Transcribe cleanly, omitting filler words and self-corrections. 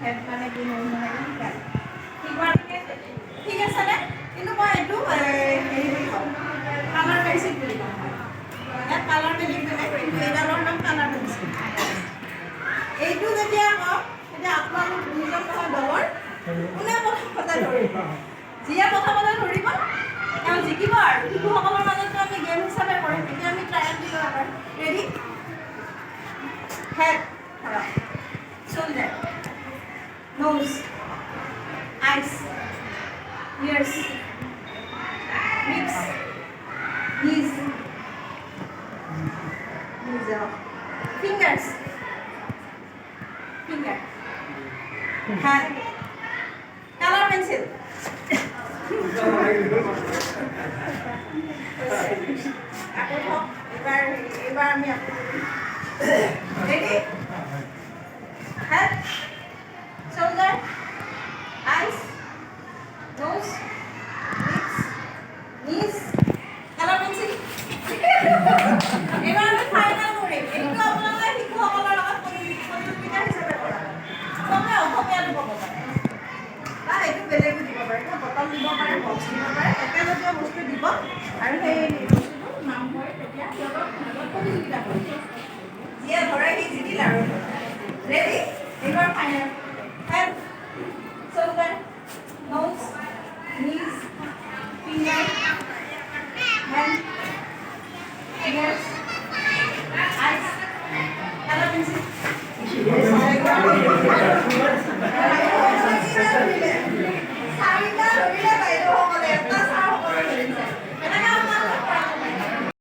Head মানে কি knows মানে কি ঠিক আছে নে? কিন্তু মই এইটো হেৰি বুলি কওঁ, কালাৰ পেঞ্চিল বুলি কওঁ। ইয়াত কালাৰ বেলেগ বেলেগ, কিন্তু এইডালৰ নাম কালাৰ পেঞ্চিল। এইটো যেতিয়া কওঁ তেতিয়া আপোনালোক দুজন নহয় দলৰ কোনে প্ৰথমতে ধৰিব? যিয়ে প্ৰথমতে ধৰিব তেওঁ জিকিব। আৰু শিশুসকলৰ মাজতো আমি গেম হিচাপে কৰিম। এতিয়া আমি ট্ৰায়েল দিলোঁ এবাৰ। ৰেডি? হেড ধৰক, shoulder, nose, eyes, ears, lips, knees, fingers, finger, hand, color pencil. আকৌ থওক, এইবাৰ আমি আকৌ ready? Head, shoulder, eyes, nose, lips, knees, color pencil. এইবাৰ আমি ফাইনেল কৰিম। এইটো আপোনালোকে শিশুসকলৰ লগত প্ৰতিযোগিতা হিচাপে কৰা। আপোনালোকে অসমীয়াটো ক'ব পাৰে বা এইটো বেলেগো দিব পাৰে। এটা বটল দিব পাৰে, বক্স দিব পাৰে, একেজাতীয় বস্তু দিব আৰু সেই বস্তুটো নাম কৰি তেতিয়া সিহঁতক প্ৰতিযোগিতা কৰিব।